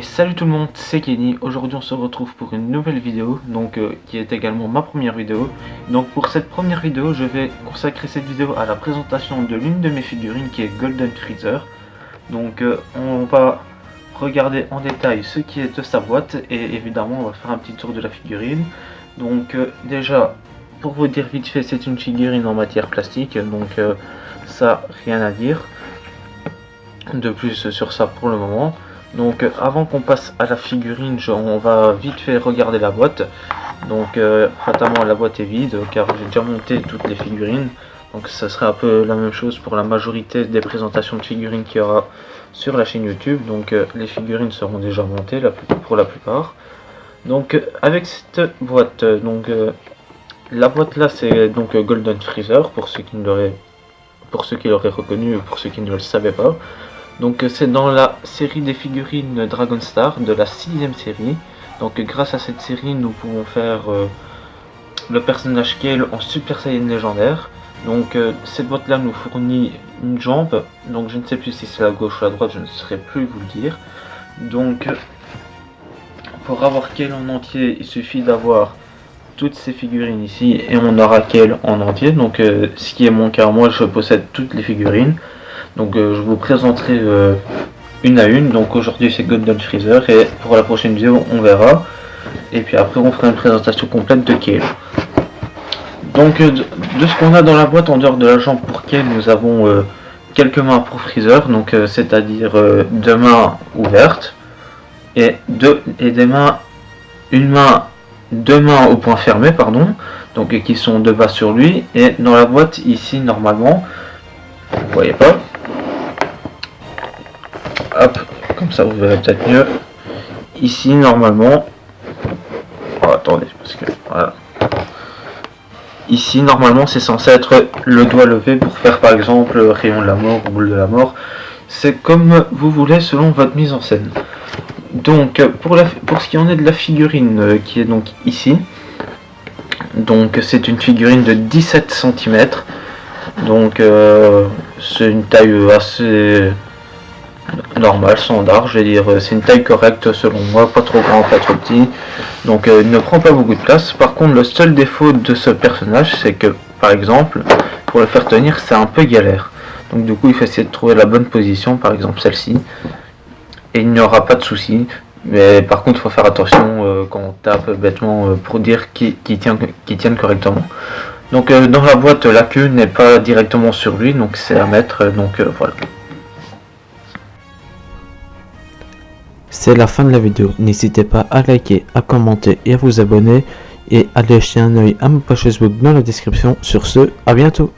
salut tout le monde, c'est Kenny. Aujourd'hui on se retrouve pour une nouvelle vidéo, qui est également ma première vidéo. Donc pour cette première vidéo, je vais consacrer cette vidéo à la présentation de l'une de mes figurines qui est Golden Freezer. On va regarder en détail ce qui est de sa boîte et évidemment on va faire un petit tour de la figurine. Déjà, pour vous dire vite fait, c'est une figurine en matière plastique, ça rien à dire de plus sur ça pour le moment. Avant qu'on passe à la figurine, on va vite fait regarder la boîte. Fatalement la boîte est vide car j'ai déjà monté toutes les figurines. Donc ça serait un peu la même chose pour la majorité des présentations de figurines qu'il y aura sur la chaîne YouTube. Les figurines seront déjà montées pour la plupart. Avec cette boîte, la boîte là c'est Golden Freezer pour ceux qui l'auraient reconnu ou pour ceux qui ne le savaient pas. C'est dans la série des figurines Dragon Star de la 6ème série. Grâce à cette série nous pouvons faire le personnage Kale en Super Saiyan légendaire. Cette boîte là nous fournit une jambe, je ne sais plus si c'est la gauche ou la droite, je ne saurais plus vous le dire. Pour avoir Kale en entier, il suffit d'avoir toutes ces figurines ici et on aura Kale en entier. Ce qui est mon cas, moi je possède toutes les figurines. Je vous présenterai une à une. Aujourd'hui c'est Golden Freezer et pour la prochaine vidéo on verra. Et puis après on fera une présentation complète de Kale. De ce qu'on a dans la boîte en dehors de la jambe pour Kale, nous avons quelques mains pour Freezer, c'est-à-dire deux mains ouvertes et deux mains au point fermé, qui sont de bas sur lui. Et dans la boîte ici normalement, vous voyez pas. Hop, comme ça vous verrez peut-être mieux. Ici normalement, attendez, parce que voilà. Ici normalement c'est censé être le doigt levé pour faire par exemple rayon de la mort ou boule de la mort. C'est comme vous voulez selon votre mise en scène. Pour ce qui en est de la figurine qui est ici, c'est une figurine de 17 cm. C'est une taille assez normale, standard, je vais dire, c'est une taille correcte selon moi, pas trop grand, pas trop petit. Il ne prend pas beaucoup de place. Par contre, le seul défaut de ce personnage, c'est que par exemple, pour le faire tenir, c'est un peu galère. Du coup, il faut essayer de trouver la bonne position, par exemple celle-ci. Et il n'y aura pas de souci. Mais par contre, il faut faire attention quand on tape bêtement pour dire qu'il tienne correctement. Dans la boîte, la queue n'est pas directement sur lui, c'est à mettre. Voilà. C'est la fin de la vidéo. N'hésitez pas à liker, à commenter et à vous abonner. Et à aller jeter un oeil à ma page Facebook dans la description. Sur ce, à bientôt.